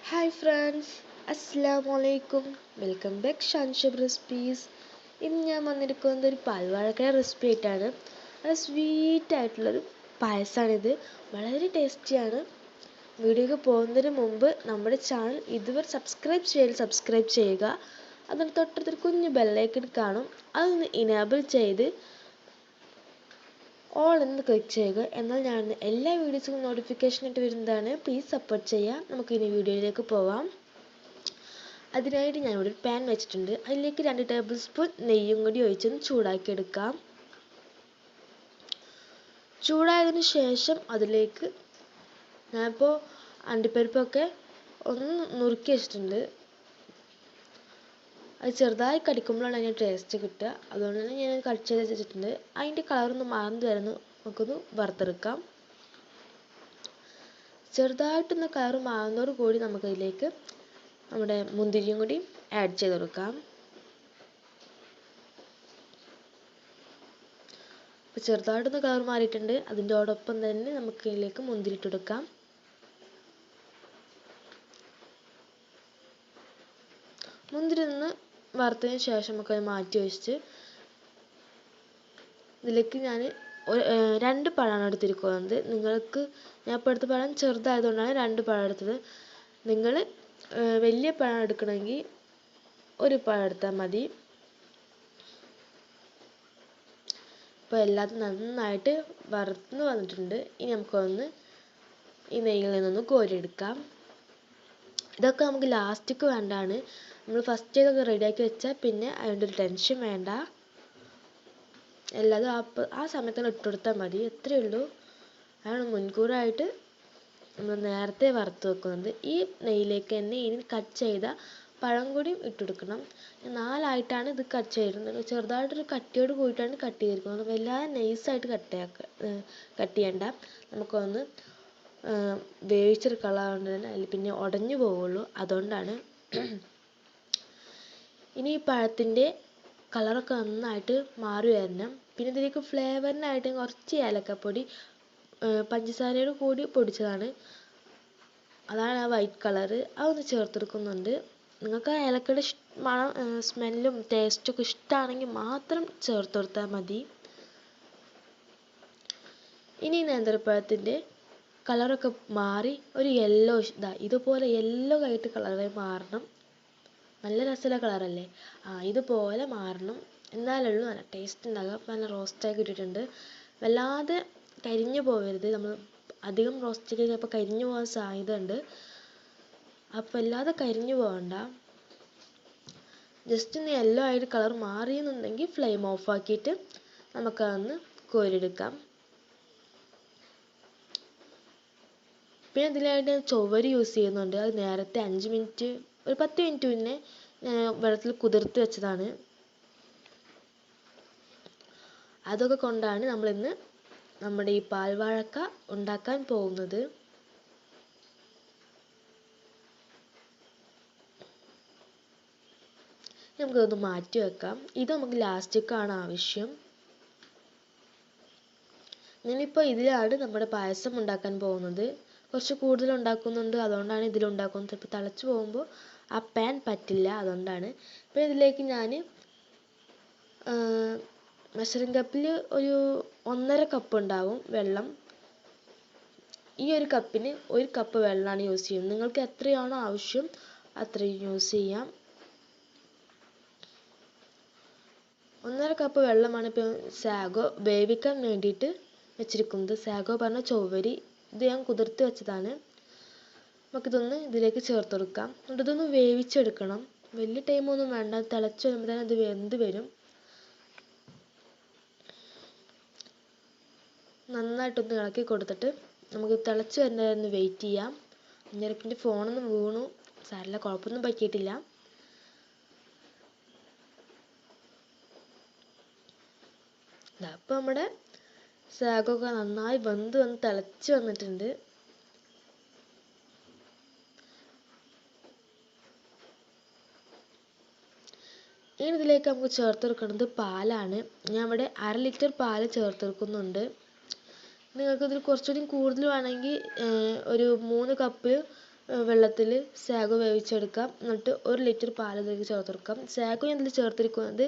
Hi friends, അസ്സലാമു അലൈക്കും. Welcome back ഷാൻഷബ് റെസിപ്പീസ്. ഇന്ന് ഞാൻ വന്നിരിക്കുന്നത് ഒരു പാൽവാഴക്കയുടെ റെസിപ്പി ആയിട്ടാണ്. നല്ല സ്വീറ്റായിട്ടുള്ളൊരു പായസമാണിത്. വളരെ ടേസ്റ്റിയാണ്. വീഡിയോക്ക് പോകുന്നതിന് മുമ്പ് നമ്മുടെ ചാനൽ ഇതുവരെ സബ്സ്ക്രൈബ് ചെയ്യുക. അതിന് തൊട്ടടുത്തൊരു കുഞ്ഞു ബെല്ലൈക്കൺ കാണും. അതൊന്ന് ഇനേബിൾ ചെയ്ത് ഓൾ എന്ന് ക്ലിക്ക് ചെയ്യുക. എന്നാൽ ഞാൻ എല്ലാ വീഡിയോസും നോട്ടിഫിക്കേഷനായിട്ട് വരുന്നതാണ്. പ്ലീസ് സപ്പോർട്ട് ചെയ്യുക. നമുക്കിനി വീഡിയോയിലേക്ക് പോവാം. അതിനായിട്ട് ഞാനിവിടെ ഒരു പാൻ വെച്ചിട്ടുണ്ട്. അതിലേക്ക് 2 ടേബിൾ സ്പൂൺ നെയ്യും കൂടി ഒഴിച്ചൊന്ന് ചൂടാക്കിയെടുക്കാം. ചൂടായതിനു ശേഷം അതിലേക്ക് ഞാനിപ്പോൾ അണ്ടിപ്പരിപ്പൊക്കെ ഒന്ന് നുറുക്കി വെച്ചിട്ടുണ്ട്. അത് ചെറുതായി കടിക്കുമ്പോഴാണ് അതിൻ്റെ ടേസ്റ്റ് കിട്ടുക. അതുകൊണ്ട് തന്നെ ഞാൻ കട്ട് ചെയ്ത് വെച്ചിട്ടുണ്ട്. അതിൻ്റെ കളറൊന്ന് മാറുന്നത് വരെ നമുക്കൊന്ന് വറുത്തെടുക്കാം. ചെറുതായിട്ടൊന്ന് കളർ മാറുന്നതോട് കൂടി നമുക്കതിലേക്ക് നമ്മുടെ മുന്തിരിയും കൂടി ആഡ് ചെയ്ത് കൊടുക്കാം. അപ്പോൾ ചെറുതായിട്ടൊന്ന് കളർ മാറിയിട്ടുണ്ട്. അതിൻ്റെയോടൊപ്പം തന്നെ നമുക്ക് ഇതിലേക്ക് മുന്തിരി ഇട്ട് കൊടുക്കാം. മുന്തിരി ഒന്ന് വറുത്തതിന് ശേഷം നമുക്കത് മാറ്റി വെച്ചിട്ട് ഇതിലേക്ക് ഞാൻ 2 പഴമാണ് എടുത്തിരിക്കുന്നത്. നിങ്ങൾക്ക് ഞാൻ ഇപ്പോൾ എടുത്ത പഴം ചെറുതായതുകൊണ്ടാണ് 2 പഴം എടുത്തത്. നിങ്ങൾ വലിയ പഴം എടുക്കണമെങ്കിൽ 1 പഴം എടുത്താൽ മതി. ഇപ്പോൾ എല്ലാതും നന്നായിട്ട് വറുത്ത് വന്നിട്ടുണ്ട്. ഇനി നമുക്കൊന്ന് ഈ നെയ്യിൽ നിന്നൊന്ന് കോരിയെടുക്കാം. ഇതൊക്കെ നമുക്ക് ലാസ്റ്റിക്ക് വേണ്ടാണ്. നമ്മൾ ഫസ്റ്റ് ഇതൊക്കെ റെഡിയാക്കി വെച്ചാൽ പിന്നെ അതിൻ്റെ ഒരു ടെൻഷൻ വേണ്ട. എല്ലാതും ആ സമയത്താണ് ഇട്ട് കൊടുത്താൽ മതി. അത്രയേ ഉള്ളൂ. അതാണ് മുൻകൂറായിട്ട് നമ്മൾ നേരത്തെ വറുത്ത് വെക്കുന്നത്. ഈ നെയ്യിലേക്ക് തന്നെ ഇനി കട്ട് ചെയ്ത പഴം കൂടിയും ഇട്ടുകൊടുക്കണം. 4ആയിട്ടാണ് ഇത് കട്ട് ചെയ്തിരുന്നത്. ചെറുതായിട്ടൊരു കട്ടിയോട് കൂടിയിട്ടാണ് കട്ട് ചെയ്തിരിക്കുന്നത്. വല്ലാതെ നൈസായിട്ട് കട്ട് ചെയ്യണ്ട. നമുക്കൊന്ന് വേവിച്ചൊരു കളറുകൊണ്ട് തന്നെ അതിൽ പിന്നെ ഉടഞ്ഞു പോവുള്ളൂ. അതുകൊണ്ടാണ്. ഇനി ഈ പഴത്തിൻ്റെ കളറൊക്കെ നന്നായിട്ട് മാറി വരണം. പിന്നെ ഇതിലേക്ക് ഫ്ലേവറിനായിട്ട് കുറച്ച് ഏലക്കപ്പൊടി പഞ്ചസാരയോട് കൂടി പൊടിച്ചതാണ്. അതാണ് ആ വൈറ്റ് കളറ്. അതൊന്ന് ചേർത്തെടുക്കുന്നുണ്ട്. നിങ്ങൾക്ക് ആ ഏലക്കയുടെ മണം സ്മെല്ലും ടേസ്റ്റൊക്കെ ഇഷ്ടമാണെങ്കിൽ മാത്രം ചേർത്ത് കൊടുത്താൽ മതി. ഇനി നേന്ത്രപ്പഴത്തിൻ്റെ കളറൊക്കെ മാറി ഒരു യെല്ലോ ഇതുപോലെ യെല്ലോ ആയിട്ട് കളറായി മാറണം. നല്ല രസമുള്ള കളറല്ലേ? ഇതുപോലെ മാറണം. എന്നാലുള്ളൂ നല്ല ടേസ്റ്റ് ഉണ്ടാകുക. നല്ല റോസ്റ്റായി കിട്ടിയിട്ടുണ്ട്. വല്ലാതെ കരിഞ്ഞു പോകരുത്. നമ്മൾ അധികം റോസ്റ്റ് ചെയ്ത് ചിലപ്പോൾ കരിഞ്ഞു പോകാൻ സാധ്യത ഉണ്ട്. അപ്പോൾ വല്ലാതെ കരിഞ്ഞു പോകണ്ട. ജസ്റ്റ് ഒന്ന് യെല്ലോ ആയിട്ട് കളർ മാറിയെന്നുണ്ടെങ്കിൽ ഫ്ലെയിം ഓഫാക്കിയിട്ട് നമുക്കതൊന്ന് കോരിയെടുക്കാം. പിന്നെ ഇതിലായിട്ട് ചൊവ്വരി യൂസ് ചെയ്യുന്നുണ്ട്. അത് നേരത്തെ 5 മിനിറ്റ് ഒരു 10 മിനിറ്റ് മുന്നേ വെള്ളത്തിൽ കുതിർത്ത് വെച്ചതാണ്. അതൊക്കെ കൊണ്ടാണ് നമ്മളിന്ന് നമ്മുടെ ഈ പാൽവാഴക്ക ഉണ്ടാക്കാൻ പോകുന്നത്. നമുക്കതൊന്ന് മാറ്റി വെക്കാം. ഇത് നമുക്ക് ലാസ്റ്റിക്കാണ് ആവശ്യം. ഞാനിപ്പോൾ ഇതിലാണ് നമ്മുടെ പായസം ഉണ്ടാക്കാൻ പോകുന്നത്. കുറച്ച് കൂടുതൽ ഉണ്ടാക്കുന്നുണ്ട്. അതുകൊണ്ടാണ് ഇതിലുണ്ടാക്കുന്നത്. ചിലപ്പോൾ തിളച്ച് പോകുമ്പോൾ ആ പാൻ പറ്റില്ല. അതുകൊണ്ടാണ്. ഇപ്പോൾ ഇതിലേക്ക് ഞാൻ മെഷറിംഗ് കപ്പിൽ ഒരു 1.5 കപ്പ് ഉണ്ടാവും വെള്ളം. ഈ ഒരു കപ്പിന് 1 കപ്പ് വെള്ളമാണ് യൂസ് ചെയ്യുന്നത്. നിങ്ങൾക്ക് എത്രയാണോ ആവശ്യം അത്രയും യൂസ് ചെയ്യാം. 1.5 കപ്പ് വെള്ളമാണ് ഇപ്പോൾ സാഗോ വേവിക്കാൻ വേണ്ടിയിട്ട് വെച്ചിരിക്കുന്നത്. സാഗോ പറഞ്ഞ ചൊവ്വരി. ഇത് ഞാൻ കുതിർത്ത് വെച്ചതാണ്. നമുക്കിതൊന്ന് ഇതിലേക്ക് ചേർത്ത് കൊടുക്കാം. എന്നിട്ട് ഇതൊന്ന് വേവിച്ചെടുക്കണം. വലിയ ടൈമൊന്നും വേണ്ട. തിളച്ച് വരുമ്പോൾ തന്നെ ഇത് വെന്ത് വരും. നന്നായിട്ടൊന്ന് ഇളക്കി കൊടുത്തിട്ട് നമുക്ക് തിളച്ച് വരുന്നതൊന്ന് വെയിറ്റ് ചെയ്യാം. ഞാനിപ്പോൾ ഫോണൊന്നും വീണു. സാരമില്ല, കുഴപ്പമൊന്നും പറ്റിയിട്ടില്ല. അപ്പോൾ നമ്മുടെ സാഗൊക്കെ നന്നായി വന്ന് തിളച്ച് വന്നിട്ടുണ്ട്. ഇനി ഇതിലേക്ക് നമുക്ക് ചേർത്ത് കൊടുക്കുന്നത് പാലാണ്. ഞാൻ ഇവിടെ 1/2 ലിറ്റർ പാല് ചേർത്ത് കൊടുക്കുന്നുണ്ട്. നിങ്ങൾക്ക് ഇതിൽ കുറച്ചുകൂടി കൂടുതൽ വേണമെങ്കിൽ ഒരു 3 കപ്പ് വെള്ളത്തിൽ സാഗോ വേവിച്ചെടുക്കാം. എന്നിട്ട് 1 ലിറ്റർ പാൽ ഇതിലേക്ക് ചേർത്ത് കൊടുക്കാം. സാഗോ ഞാൻ ഇതിൽ ചേർത്തിരിക്കുന്നത്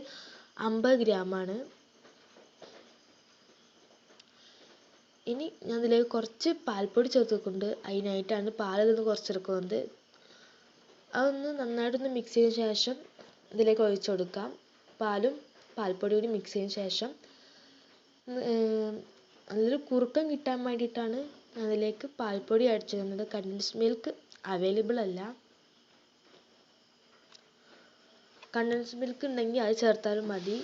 50 ഗ്രാമാണ്. ഇനി ഞാൻ ഇതിലേക്ക് കുറച്ച് പാൽപ്പൊടി ചേർത്ത് വെക്കുന്നുണ്ട്. അതിനായിട്ടാണ് പാൽ ഇതിൽ നിന്ന് കുറച്ചെടുക്കുന്നത്. അതൊന്ന് നന്നായിട്ടൊന്ന് മിക്സ് ചെയ്ത ശേഷം ഇതിലേക്ക് ഒഴിച്ചു കൊടുക്കാം. പാലും പാൽപ്പൊടിയും കൂടി മിക്സ് ചെയ്ത ശേഷം നല്ലൊരു കുറുക്കം കിട്ടാൻ വേണ്ടിയിട്ടാണ് ഞാൻ അതിലേക്ക് പാൽപ്പൊടി ആഡ് ചെയ്യുന്നത്. കണ്ടൻസ്ഡ് മിൽക്ക് അവൈലബിൾ അല്ല. കണ്ടൻസ്ഡ് മിൽക്ക് ഉണ്ടെങ്കിൽ അത് ചേർത്താലും മതി.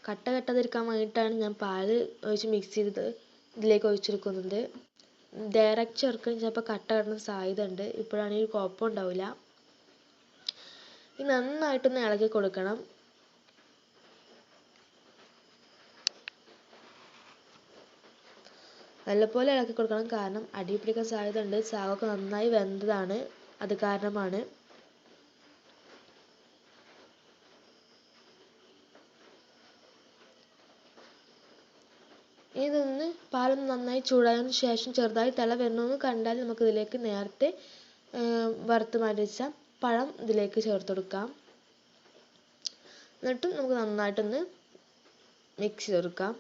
കട്ട കെട്ടാതിരിക്കാൻ വേണ്ടിയിട്ടാണ് ഞാൻ പാൽ ഒഴിച്ച് മിക്സ് ചെയ്ത് ഇതിലേക്ക് ഒഴിച്ചെടുക്കുന്നത്. ഡയറക്റ്റ് ചേർക്കുകയും ചിലപ്പോൾ കട്ട കെട്ടാൻ സാധ്യത ഉണ്ട്. ഇപ്പോഴാണെങ്കിൽ കുഴപ്പമുണ്ടാവില്ല. ഇത് നന്നായിട്ടൊന്ന് ഇളക്കി കൊടുക്കണം. നല്ലപോലെ ഇളക്കി കൊടുക്കണം. കാരണം അടി പിടിക്കാൻ സാധ്യത ഉണ്ട്. സാഗൊക്കെ നന്നായി വെന്തതാണ്, അത് കാരണമാണ്. ഇതൊന്ന് പാലൊന്ന് നന്നായി ചൂടായതിനു ശേഷം ചെറുതായി തിള വരണമെന്ന് കണ്ടാൽ നമുക്ക് ഇതിലേക്ക് നേരത്തെ വറുത്ത് മാറ്റി വെച്ച പഴം ഇതിലേക്ക് ചേർത്ത് കൊടുക്കാം. എന്നിട്ടും നമുക്ക് നന്നായിട്ടൊന്ന് മിക്സ് ചെയ്ത് കൊടുക്കാം.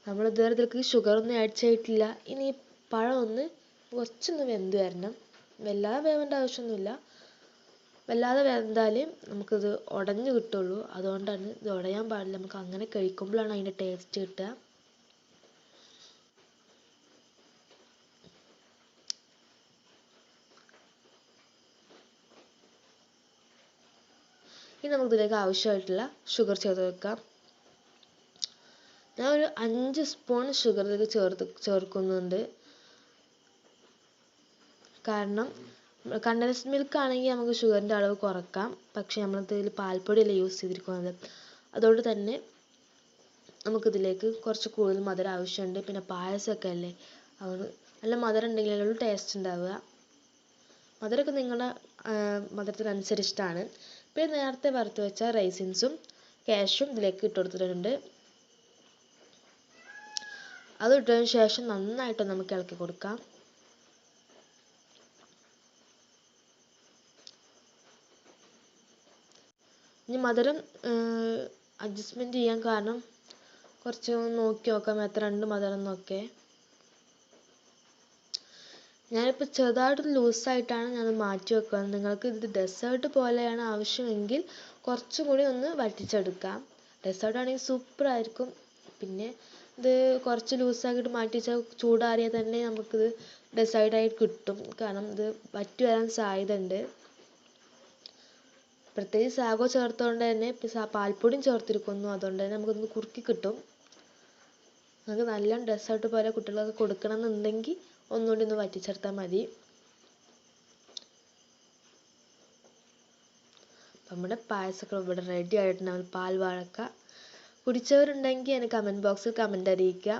നമ്മൾ ഇതുവരെ ഇതിലേക്ക് ഷുഗർ ഒന്നും ആഡ് ചെയ്തിട്ടില്ല. ഇനി പഴം ഒന്ന് കുറച്ചൊന്ന് വെന്ത് വരണം. വല്ലാതെ വേവേണ്ട ആവശ്യമൊന്നുമില്ല. വല്ലാതെ വെന്താൽ നമുക്കിത് ഉടഞ്ഞു കിട്ടുള്ളൂ. അതുകൊണ്ടാണ് ഇത് ഉടയാൻ പാടില്ല. നമുക്ക് അങ്ങനെ കഴിക്കുമ്പോഴാണ് അതിൻ്റെ ടേസ്റ്റ് കിട്ടുക. ഇനി നമുക്കിതിലേക്ക് ആവശ്യമായിട്ടുള്ള ഷുഗർ ചേർത്ത് വെക്കാം. ഞാൻ ഒരു 5 സ്പൂൺ ഷുഗർ ഇതിലേക്ക് ചേർക്കുന്നുണ്ട്. കാരണം കണ്ടൻസ്ഡ് മിൽക്ക് ആണെങ്കിൽ നമുക്ക് ഷുഗറിൻ്റെ അളവ് കുറക്കാം. പക്ഷേ നമ്മളിതിൽ പാൽപ്പൊടിയല്ല യൂസ് ചെയ്തിരിക്കുന്നത്. അതുകൊണ്ട് തന്നെ നമുക്കിതിലേക്ക് കുറച്ച് കൂടുതൽ മധുരം ആവശ്യമുണ്ട്. പിന്നെ പായസമൊക്കെ അല്ലേ, അതുകൊണ്ട് നല്ല മധുരം ഉണ്ടെങ്കിലേ ടേസ്റ്റ് ഉണ്ടാവുക. മധുരമൊക്കെ നിങ്ങളുടെ മധുരത്തിനനുസരിച്ചിട്ടാണ്. പിന്നെ നേരത്തെ വറുത്ത് വെച്ച റൈസിൻസും കാഷ്യും ഇതിലേക്ക് ഇട്ട് കൊടുത്തിട്ടുണ്ട്. അത് ഇട്ടതിന് ശേഷം നന്നായിട്ട് നമുക്ക് ഇളക്കി കൊടുക്കാം. ഇനി മധുരം അഡ്ജസ്റ്റ്മെൻറ്റ് ചെയ്യാൻ കാരണം കുറച്ച് നോക്കി നോക്കാം എത്രയുണ്ട് മധുരം എന്നൊക്കെ. ഞാനിപ്പോൾ ചെറുതായിട്ട് ലൂസായിട്ടാണ് ഞാൻ മാറ്റി വെക്കുന്നത്. നിങ്ങൾക്ക് ഇത് ഡെസേർട്ട് പോലെയാണ് ആവശ്യമെങ്കിൽ കുറച്ചും കൂടി ഒന്ന് വറ്റിച്ചെടുക്കാം. ഡെസേർട്ട് ആണെങ്കിൽ സൂപ്പറായിരിക്കും. പിന്നെ ഇത് കുറച്ച് ലൂസാക്കിയിട്ട് മാറ്റി വെച്ചാൽ ചൂടാറിയാൽ തന്നെ നമുക്കിത് ഡെസേർട്ടായി കിട്ടും. കാരണം ഇത് വറ്റി വരാൻ സാധ്യത ഉണ്ട്. പ്രത്യേകിച്ച് സാഗോ ചേർത്തുകൊണ്ട് തന്നെ പാൽപ്പൊടിയും ചേർത്തിരിക്കുന്നു. അതുകൊണ്ട് തന്നെ നമുക്കൊന്ന് കുറുക്കി കിട്ടും. നമുക്ക് നല്ല ഡെസേർട്ട് പോലെ കുട്ടികൾക്ക് കൊടുക്കണം എന്നുണ്ടെങ്കിൽ ഒന്നുകൂടി ഒന്ന് വറ്റിച്ചെടുത്താൽ മതി. നമ്മുടെ പായസമൊക്കെ ഇവിടെ റെഡി ആയിട്ടുണ്ടാവും. പാൽ വാഴക്ക കുടിച്ചവരുണ്ടെങ്കിൽ എന്നെ കമൻറ്റ് ബോക്സിൽ കമൻറ്റ് അറിയിക്കുക.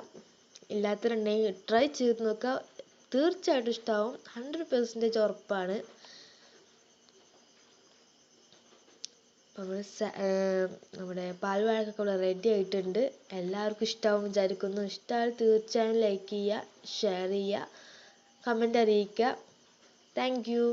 ഇല്ലാത്തവരുണ്ടെങ്കിൽ ട്രൈ ചെയ്ത് നോക്കുക. തീർച്ചയായിട്ടും ഇഷ്ടമാവും. 100% ഉറപ്പാണ്. നമ്മുടെ പാൽ വാഴക്കൊക്കെ ഇവിടെ റെഡി ആയിട്ടുണ്ട്. എല്ലാവർക്കും ഇഷ്ടമാവും വിചാരിക്കുന്നു. ഇഷ്ടമായാൽ തീർച്ചയായും ലൈക്ക് ചെയ്യുക, ഷെയർ ചെയ്യുക, കമൻറ്റ് അറിയിക്കുക. Thank you.